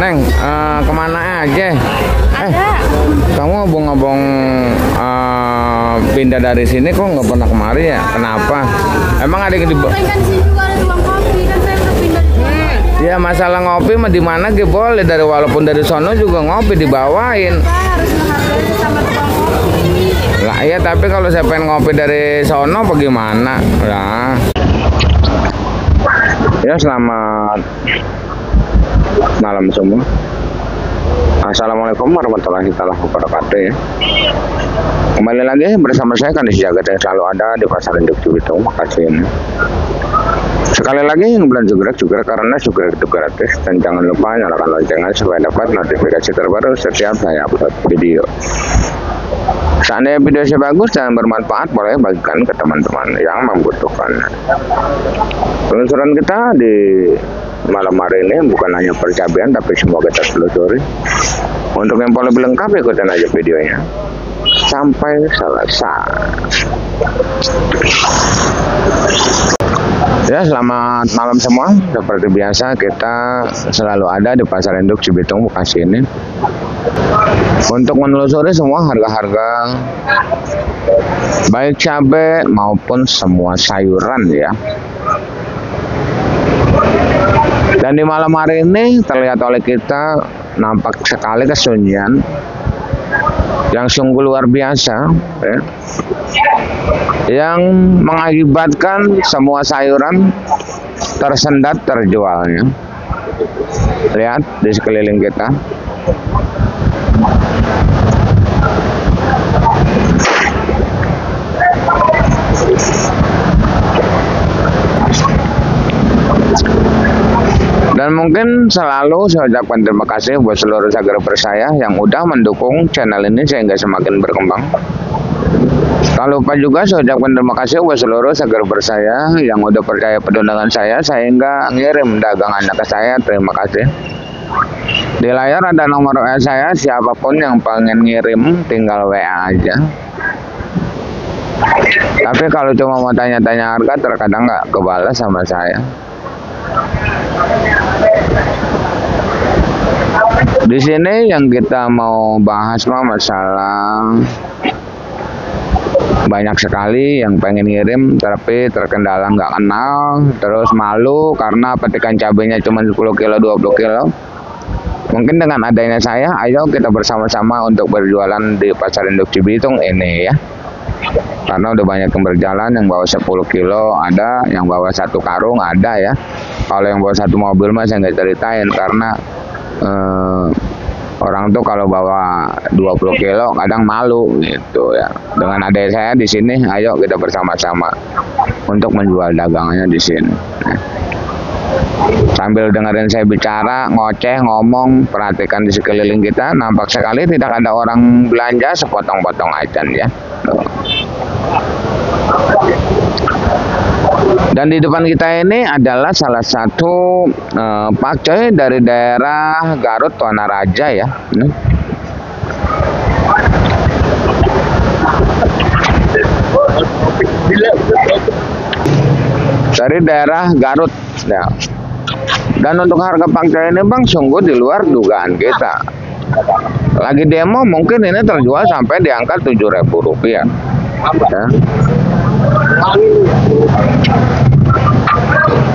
Neng, kemana aja? Ada. Kamu ngobong-ngobong pindah dari sini kok nggak pernah kemari ya? Kenapa? Emang ada yang di Kan di sini juga ada ruang kopi, kan saya udah pindah di sini. Ya masalah ngopi mah di mana ge boleh, dari walaupun dari sono juga ngopi dibawain. Pak harus menghargai sesama tukang kopi. Lah iya, tapi kalau saya pengen ngopi dari sono bagaimana? Lah. Ya selamat malam semua. Assalamualaikum warahmatullahi wabarakatuh ya. Kembali lagi bersama saya Kandis Jagat yang selalu ada di Pasar Induk Cibitung. Makasih ini. Sekali lagi bulan juga karena juga itu gratis, dan jangan lupa nyalakan loncengnya supaya dapat notifikasi terbaru setiap saya upload video. Seandainya video saya bagus dan bermanfaat, boleh bagikan ke teman-teman yang membutuhkan. Penelusuran kita di malam hari ini bukan hanya percabian, tapi semua kita telusuri. Untuk yang lebih lengkap, ikutin aja videonya sampai selesai. Ya, selamat malam semua. Seperti biasa, kita selalu ada di Pasar Induk Cibitung Bekasi ini untuk menelusuri semua harga-harga baik cabai maupun semua sayuran ya. Dan di malam hari ini terlihat oleh kita nampak sekali kesunyian yang sungguh luar biasa ya, yang mengakibatkan semua sayuran tersendat terjualnya. Lihat di sekeliling kita. Dan mungkin selalu saya ucapkan terima kasih buat seluruh subscriber saya yang udah mendukung channel ini sehingga semakin berkembang. Tak lupa juga saya ucapkan terima kasih buat seluruh subscriber saya yang udah percaya penuh dengan saya sehingga ngirim dagangannya ke saya. Terima kasih. Di layar ada nomor WA saya, siapapun yang pengen ngirim tinggal WA aja. Tapi kalau cuma mau tanya-tanya harga, terkadang nggak kebalas sama saya. Di sini yang kita mau bahas mah masalah banyak sekali yang pengen ngirim tapi terkendala nggak kenal, terus malu karena petikan cabenya cuma 10 kilo 20 kilo. Mungkin dengan adanya saya, ayo kita bersama-sama untuk berjualan di Pasar Induk Cibitung ini ya. Karena udah banyak yang berjalan, yang bawa 10 kilo ada, yang bawa 1 karung ada ya. Kalau yang bawa 1 mobil mah saya nggak ceritain, karena orang tuh kalau bawa 20 kilo kadang malu gitu ya. Dengan adanya saya di sini, ayo kita bersama-sama untuk menjual dagangannya di sini. Nah, sambil dengerin saya bicara, ngoceh, ngomong, perhatikan di sekeliling kita, nampak sekali tidak ada orang belanja sepotong-potong aja ya. Dan di depan kita ini adalah salah satu pakcoy dari daerah Garut Tonaraja ya. Dari daerah Garut ya. Dan untuk harga pakcoy ini bang sungguh di luar dugaan kita. Lagi demo mungkin ini terjual sampai di angka Rp7.000 ya.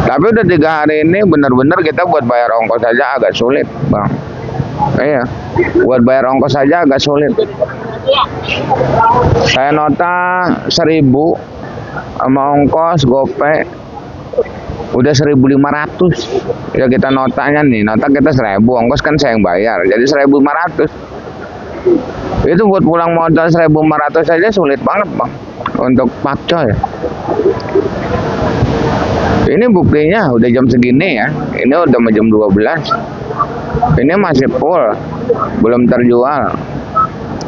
Tapi udah 3 hari ini benar-benar kita buat bayar ongkos saja agak sulit bang. Iya, buat bayar ongkos saja agak sulit. Saya nota 1.000 sama ongkos gopay udah 1.500. Ya kita notanya nih, nota kita 1.000, ongkos kan saya yang bayar, jadi 1.500. Itu buat pulang modal 1.500 saja sulit banget bang untuk pakcoy. Ini buktinya udah jam segini ya, ini udah jam 12, ini masih full, belum terjual.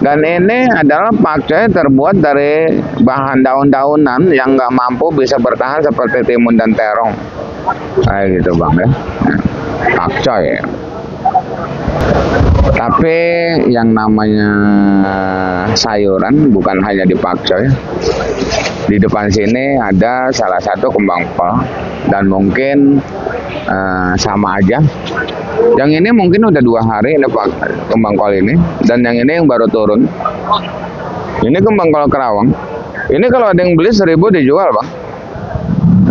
Dan ini adalah pakcoy terbuat dari bahan daun-daunan yang nggak mampu bisa bertahan seperti timun dan terong, kayak gitu bang ya. Pakcoy ya. Tapi yang namanya sayuran bukan hanya di pakcoy. Di depan sini ada salah satu kembang kol, dan mungkin sama aja Yang ini mungkin udah 2 hari ini Pak, kembang kol ini. Dan yang ini yang baru turun. Ini kembang kol Kerawang. Ini kalau ada yang beli 1.000 dijual Bang.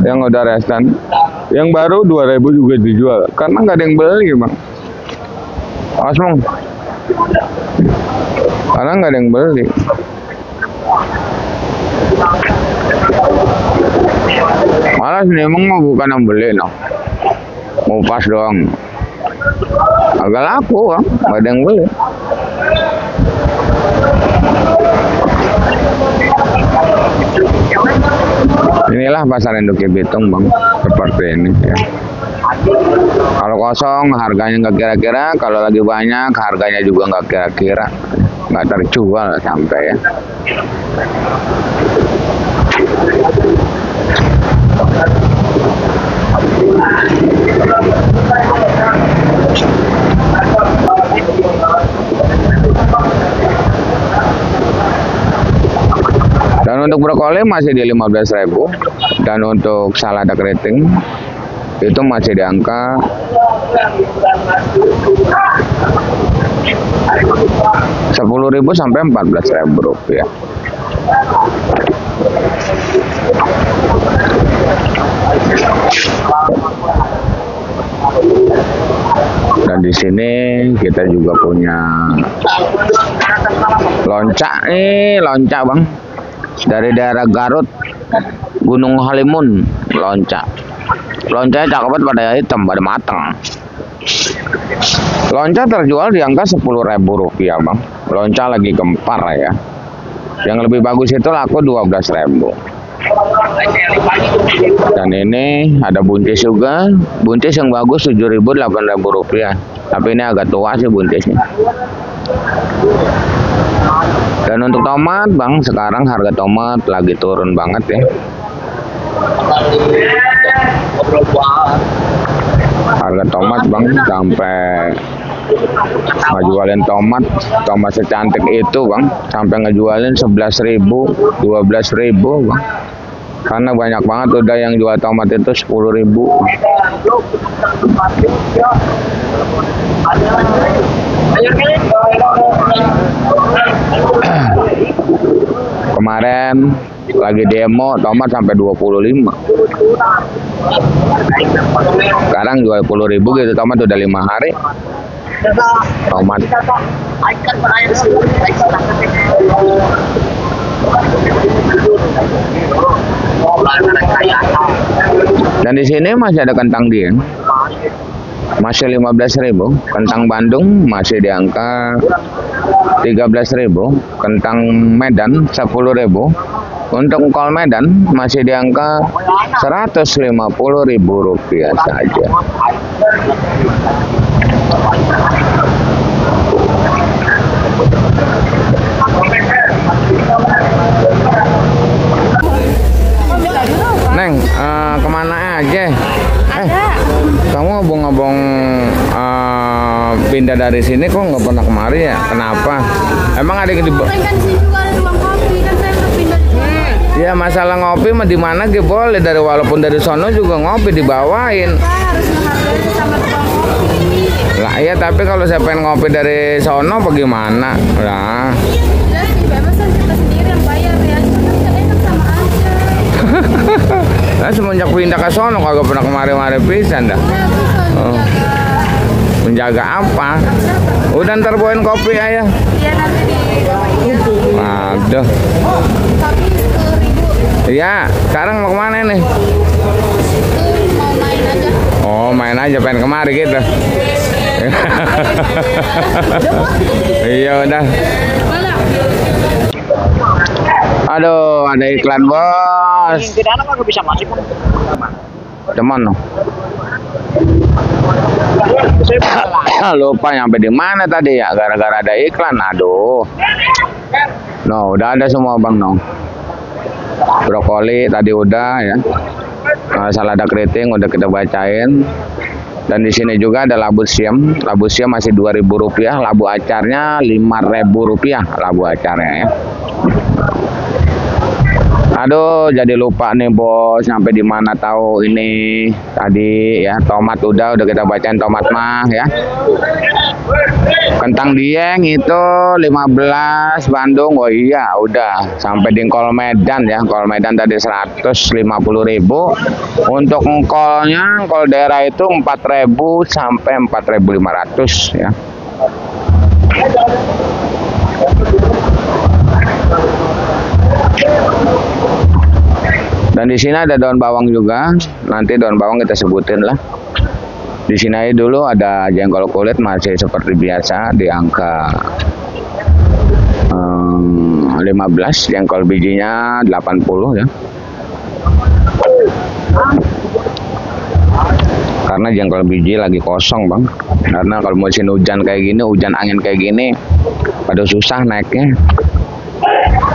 Yang udah restan. Yang baru 2.000 juga dijual. Karena nggak ada yang beli Bang. Asmong. Karena nggak ada yang beli. Malah sini emang mau bukan yang beli no. Mau pas doang. Agak laku Bang. Nggak ada yang beli. Inilah pasar induk Cibitung Bang, seperti ini ya. Kalau kosong harganya nggak kira-kira, kalau lagi banyak harganya juga nggak kira-kira, nggak terjual sampai ya. Dan untuk brokoli masih di 15.000, dan untuk salada keriting itu masih di angka 10.000 sampai 14.000 rupiah. Dan di sini kita juga punya loncak loncak Bang. Dari daerah Garut, Gunung Halimun, loncak. Loncaknya cakep banget, pada hitam, pada matang. Loncak terjual di angka 10.000 rupiah Bang. Loncak lagi gempar ya. Yang lebih bagus itu laku 12.000. Dan ini ada buncis juga. Buncis yang bagus 7.000, 8.000 rupiah. Tapi ini agak tua sih buncisnya. Dan untuk tomat Bang, sekarang harga tomat lagi turun banget ya. Harga tomat Bang sampai ngejualin tomat secantik itu Bang, sampai ngejualin 11.000, 12.000 Bang. Karena banyak banget udah yang jual tomat itu 10.000. Kemarin lagi demo tomat sampai 25. Sekarang jual 10.000 gitu, tomat udah 5 hari. Tomat. Dan di sini masih ada kentang dieng. Masih 15.000. Kentang Bandung masih di angka 13.000. Kentang Medan 10.000. Untuk kol Medan masih di angka 150.000 rupiah saja. Neng, kemana aja? Kamu ngobong-ngobong pindah dari sini kok nggak pernah kemari ya? Kenapa? Emang ada yang di Kan sini juga ada ruang kopi, kan saya udah pindah di sana. Ya masalah ngopi mah di mana ge boleh, dari walaupun dari sono juga ngopi dibawain. Pak harus menghargai sama ruang kopi. Lah iya, tapi kalau saya pengen ngopi dari sono bagaimana? Lah. Jadi bebas kan kita sendiri yang bayar ya. Cuma kan nggak enak sama aja. Nah, semenjak pindah ke sono kagak pernah kemari-mari pisan dah. Ya terus Menjaga apa? Udah ntar bawain kopi ayah. iya nanti di Aduh. kopi 10.000. Iya, sekarang mau kemana nih? Mau main aja. Oh, main aja, pengen kemari gitu. Iya udah. Aduh, ada iklan bos. Tidak ada nggak bisa masuk. Cuman no. Lupa nyampe di mana tadi ya, gara-gara ada iklan. Aduh. No, udah ada semua Bang no. Brokoli tadi udah ya. Salada keriting udah kita bacain. Dan di sini juga ada labu siam. Labu siam masih 2.000 rupiah. Labu acarnya 5.000 rupiah. Labu acarnya ya. Aduh, jadi lupa nih bos, sampai di mana tahu ini tadi ya. Tomat udah kita bacain tomat mah ya. Kentang Dieng itu 15 Bandung. Oh iya, udah sampai di Kol Medan ya. Kol Medan tadi 150.000. Untuk kolnya, kol daerah itu 4.000 sampai 4.500 ya. Dan di sini ada daun bawang juga. Nanti daun bawang kita sebutin lah. Di sini dulu ada jengkol kulit masih seperti biasa di angka 15, jengkol bijinya 80 ya. Karena jengkol biji lagi kosong bang. Karena kalau musim hujan kayak gini, hujan angin kayak gini, pada susah naiknya.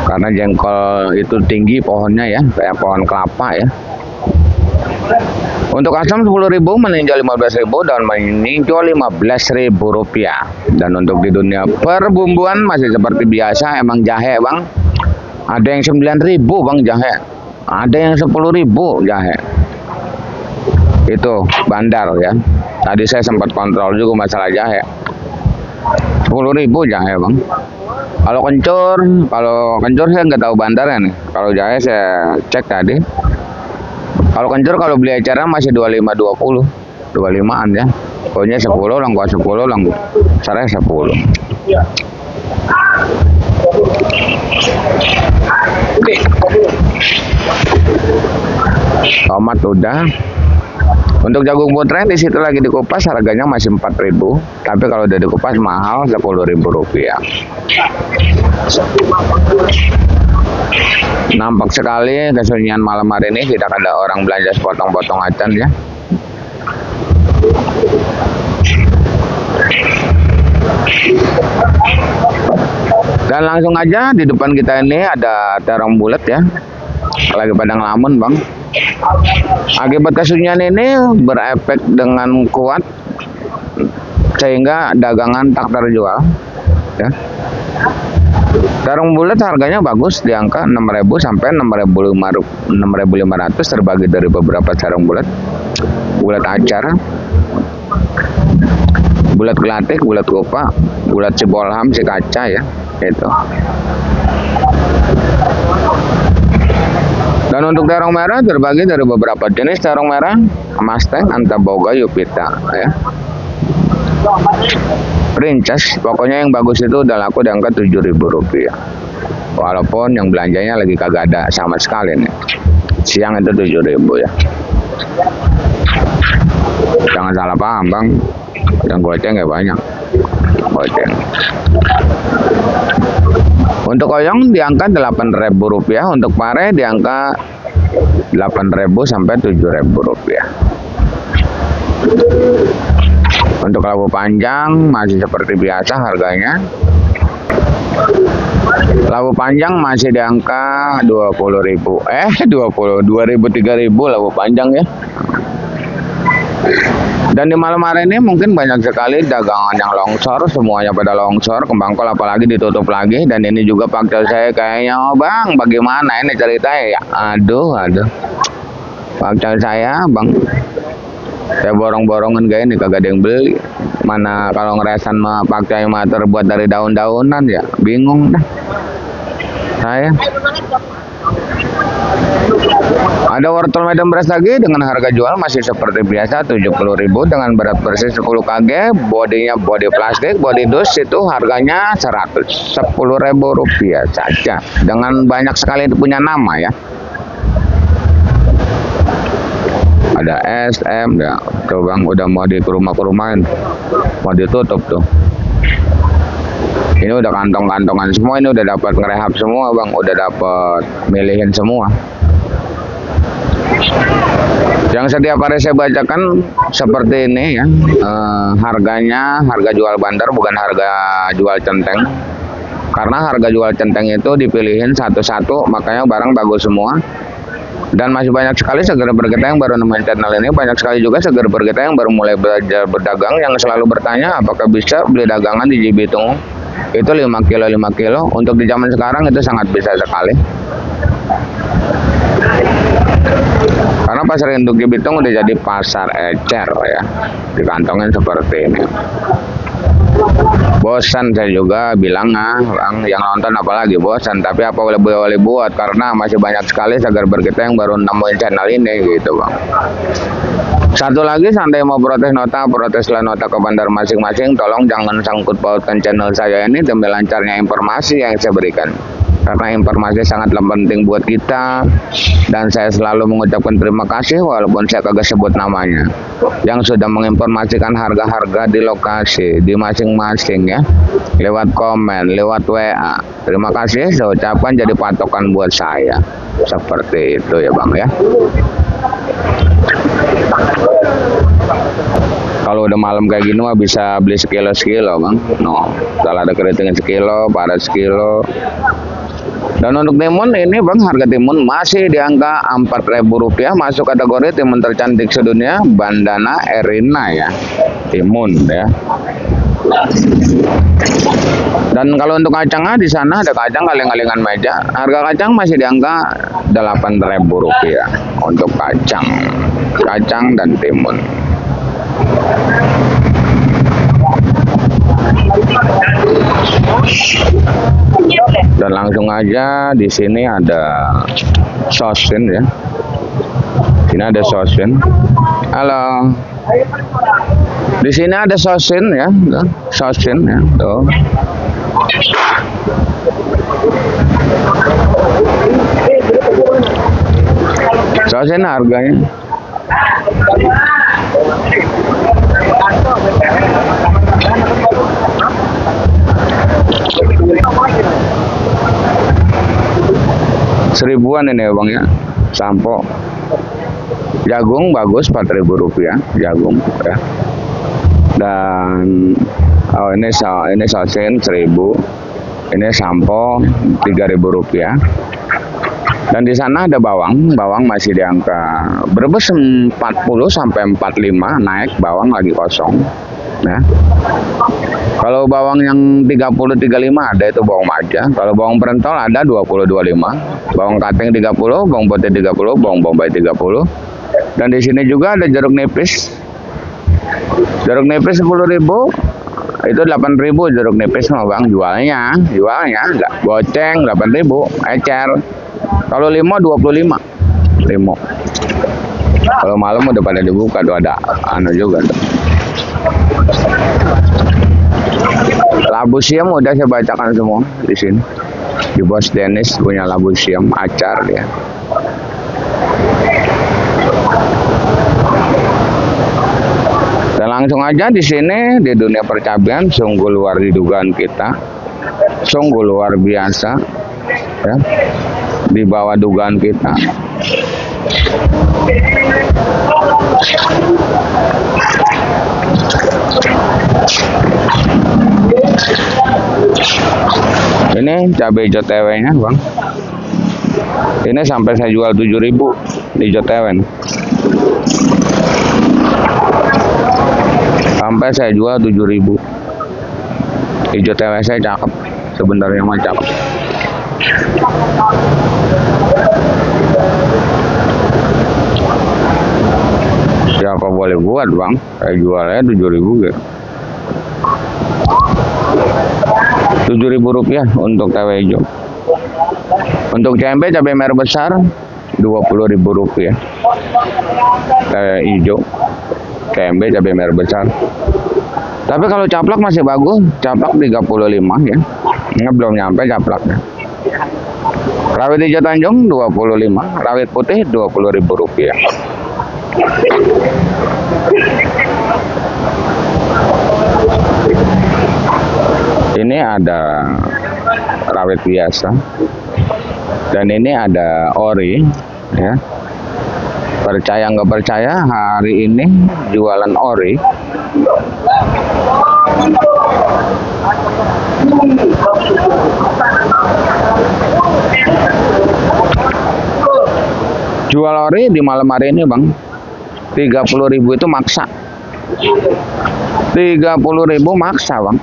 Karena jengkol itu tinggi pohonnya ya, kayak pohon kelapa ya. Untuk asam 10.000, meninjau 15.000, daun meninjau 15.000 rupiah. Dan untuk di dunia perbumbuan masih seperti biasa, emang jahe bang. Ada yang 9.000 bang jahe, ada yang 10.000 jahe. Itu bandar ya. Tadi saya sempat kontrol juga masalah jahe. 10.000 jahe bang. Kalau kencur saya nggak tahu bandarnya nih. Kalau jahe saya cek tadi. Kalau kencur kalau beli acara masih 25-20, 25-an ya. Pokoknya 10, langkah 10, sare 10. Tomat udah. Untuk jagung putreng di situ lagi dikupas, harganya masih 4.000. Tapi kalau udah dikupas mahal 10.000 rupiah. Nampak sekali kesunyian malam hari ini, tidak ada orang belanja sepotong-potong acan ya. Dan langsung aja di depan kita ini ada terong bulat ya. Lagi pada ngelamun bang. Akibat kesunyian ini berefek dengan kuat sehingga dagangan tak terjual ya. Terong bulat harganya bagus di angka 6.000 sampai 6.500 terbagi dari beberapa terong bulat. Bulat acar, bulat gelatik, bulat kopa, bulat cibolham, si kaca ya, itu. Dan untuk terong merah terbagi dari beberapa jenis terong merah, Mustang, Antaboga, Yupita ya. Princess, pokoknya yang bagus itu udah laku di angka 7.000 rupiah. Walaupun yang belanjanya lagi kagak ada sama sekali nih. Siang itu 7.000 ya. Jangan salah paham bang, yang goceng ya banyak. Goceng. Untuk oyong di angka 8.000 rupiah, untuk pare di angka 8.000 sampai 7.000 rupiah. Untuk labu panjang masih seperti biasa harganya. Labu panjang masih di angka 20.000. 2.000, 3.000 labu panjang ya. Dan di malam hari ini mungkin banyak sekali dagangan yang longsor, semuanya pada longsor, kembang kol apalagi ditutup lagi. Dan ini juga pakcel saya kayaknya, oh bang bagaimana ini ceritanya ya. Aduh. Pakcel saya bang, saya borong-borongan kayak ini kagak ada yang beli. Mana kalau ngeresan mah pakcel mah terbuat dari daun-daunan ya, bingung dah saya. Ada wortel medium beras lagi dengan harga jual masih seperti biasa 70.000 dengan berat bersih 10 kg, bodinya bodi plastik, bodi dus itu harganya 110.000 rupiah saja. Dengan banyak sekali itu punya nama ya. Ada SM ya, tuh bang udah mau di rumah-rumahin, mau ditutup tuh. Ini udah kantong-kantongan semua, ini udah dapat ngerehab semua bang, udah dapat milihin semua. Yang setiap hari saya bacakan seperti ini ya, harganya harga jual bandar bukan harga jual centeng. Karena harga jual centeng itu dipilihin satu-satu, makanya barang bagus semua. Dan masih banyak sekali seger bergeta yang baru nemuin channel ini, banyak sekali juga seger bergeta yang baru mulai belajar berdagang yang selalu bertanya apakah bisa beli dagangan di Jibitung. Itu 5 kilo. Untuk di zaman sekarang itu sangat bisa sekali. Karena pasar induk di Bitung udah jadi pasar ecer ya, dikantongin seperti ini. Bosan saya juga bilang, bang, yang nonton apalagi bosan, tapi apa boleh buat, karena masih banyak sekali subscriber kita yang baru nemuin channel ini gitu bang. Satu lagi, santai mau protes nota, proteslah nota ke bandar masing-masing, tolong jangan sangkut pautkan channel saya ini demi lancarnya informasi yang saya berikan. Karena informasi sangat penting buat kita, dan saya selalu mengucapkan terima kasih walaupun saya kagak sebut namanya, yang sudah menginformasikan harga-harga di lokasi di masing-masing ya, lewat komen, lewat WA. Terima kasih saya ucapkan, jadi patokan buat saya. Seperti itu ya bang ya. Kalau udah malam kayak gini mah bisa beli sekilo bang. No, kalau ada keriting sekilo, padat sekilo. Dan untuk timun ini bang, harga timun masih di angka Rp4.000, masuk kategori timun tercantik sedunia Bandana Erina ya, timun ya. Dan kalau untuk kacangnya di sana ada kacang kaleng-kalengan meja, harga kacang masih di angka Rp8.000 untuk kacang dan timun. Dan langsung aja di sini ada sosin ya. Sini ada sosin. Halo. Di sini ada sosin ya, sosin ya. Tuh. Sosin harganya. Seribuan ini ya bang ya, sampo. Jagung bagus Rp4.000 jagung ya. Dan ini sosin 1.000, ini sampo Rp3.000. Dan di sana ada bawang masih di angka Brebes 40 sampai 45, naik, bawang lagi kosong. Ya. Kalau bawang yang 30-35 ada, itu bawang maja. Kalau bawang pentol ada 20-25, bawang kating 30, bawang putih 30, bawang bombay 30. Dan di sini juga ada jeruk nipis. Jeruk nipis 10.000, itu 8.000 jeruk nipis mah bang, jualnya enggak goceng 8.000 ecer. Kalau limo 25 limo. Kalau malam udah pada dibuka tuh, ada juga tuh. Labu siam udah saya bacakan semua di sini. Di Bos Dennis punya labu siam acar dia. Dan langsung aja di sini di dunia percabean sungguh luar didugaan kita, sungguh luar biasa ya, di bawah dugaan kita. Ini cabai hijau tewenya bang, ini sampai saya jual 7.000 di hijau tewen, sampai saya jual 7.000. Hijau tewe saya cakep sebenarnya, mah cakep. Siapa boleh buat bang, saya jualnya 7.000 gitu. Rp7.000 untuk cabai hijau. Untuk cabai merah besar Rp20.000 cabai hijau, cabai merah besar. Tapi kalau caplak masih bagus, caplak 35 ya. Ini belum nyampe caplaknya. Rawit hijau Tanjung 25, rawit putih Rp20.000. Ini ada rawit biasa, dan ini ada ori ya. Percaya nggak percaya, hari ini jualan ori jual ori di malam hari ini bang, 30.000 itu maksa. 30.000 maksa bang.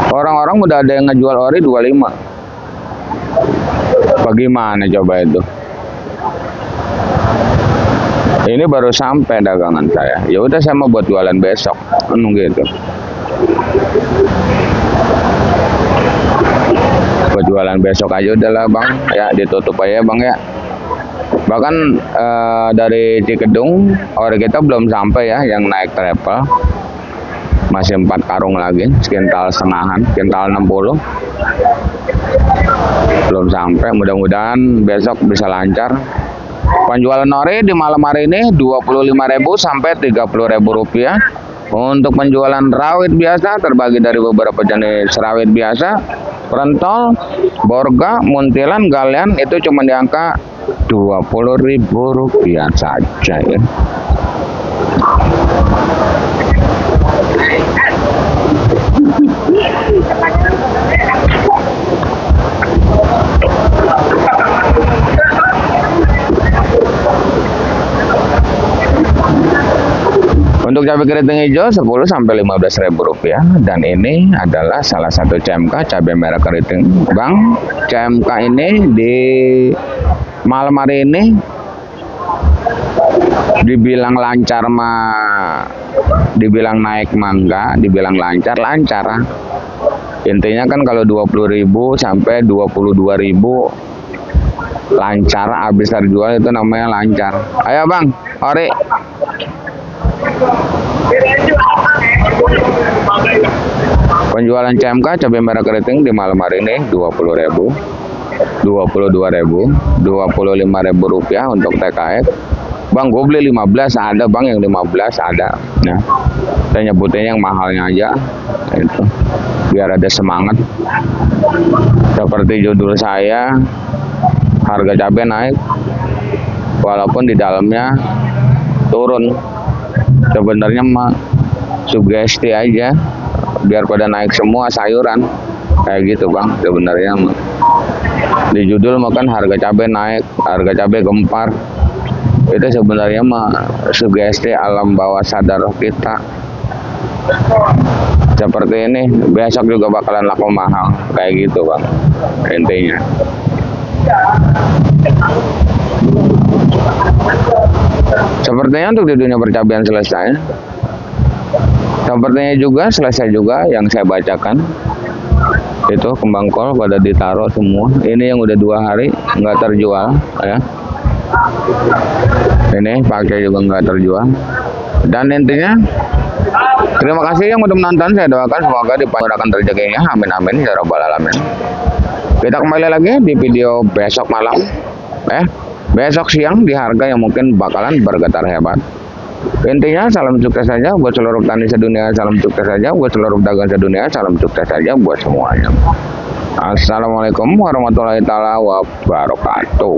Orang-orang udah ada yang ngejual ori 25. Bagaimana coba itu? Ini baru sampai dagangan saya. Ya udah saya mau buat jualan besok. Nunggu itu. Buat jualan besok aja udahlah Bang. Ya ditutup aja Bang ya. Bahkan dari Cikedung ori kita belum sampai ya yang naik travel. Masih 4 karung lagi, sekintal setengahan, sekintal 60. Belum sampai, mudah-mudahan besok bisa lancar. Penjualan ori di malam hari ini 25.000 sampai 30.000 rupiah. Untuk penjualan rawit biasa terbagi dari beberapa jenis rawit biasa, pentol, borga, muntilan, galian itu cuma di angka 20.000 rupiah saja ya. Untuk cabai keriting hijau 10 sampai 15.000 rupiah, dan ini adalah salah satu CMK cabai merah keriting Bang. CMK ini di malam hari ini dibilang lancar mah, dibilang naik mangga, dibilang lancar. Intinya kan kalau 20.000 sampai 22.000 lancar, habis terjual itu namanya lancar. Ayo Bang, ori. Penjualan CMK cabai merah keriting di malam hari ini 20.000, 22.000, 25.000 rupiah untuk TKX. Bang, gue beli 15, ada Bang yang 15 ada. Nah, saya nyebutin yang mahalnya aja, itu biar ada semangat. Seperti judul saya, harga cabai naik, walaupun di dalamnya turun. Sebenarnya mah sugesti aja, biar pada naik semua sayuran, kayak gitu Bang. Sebenarnya mah di judul makan harga cabai naik, harga cabai gempar. Itu sebenarnya mah sugesti alam bawah sadar kita. Seperti ini, besok juga bakalan laku mahal, kayak gitu Bang, intinya. Sepertinya untuk di dunia percabian selesai. Sepertinya juga selesai juga yang saya bacakan. Itu kembang kol pada ditaruh semua. Ini yang udah 2 hari nggak terjual ya. Ini pakai juga nggak terjual. Dan intinya terima kasih yang udah menonton. Saya doakan semoga dipanjangkan rezekinya. Amin amin ya rabbal alamin. Kita kembali lagi di video besok malam. Besok siang di harga yang mungkin bakalan bergetar hebat. Intinya salam sukses saja buat seluruh petani sedunia, salam sukses saja buat seluruh dagang sedunia, salam sukses saja buat semuanya. Assalamualaikum warahmatullahi wabarakatuh.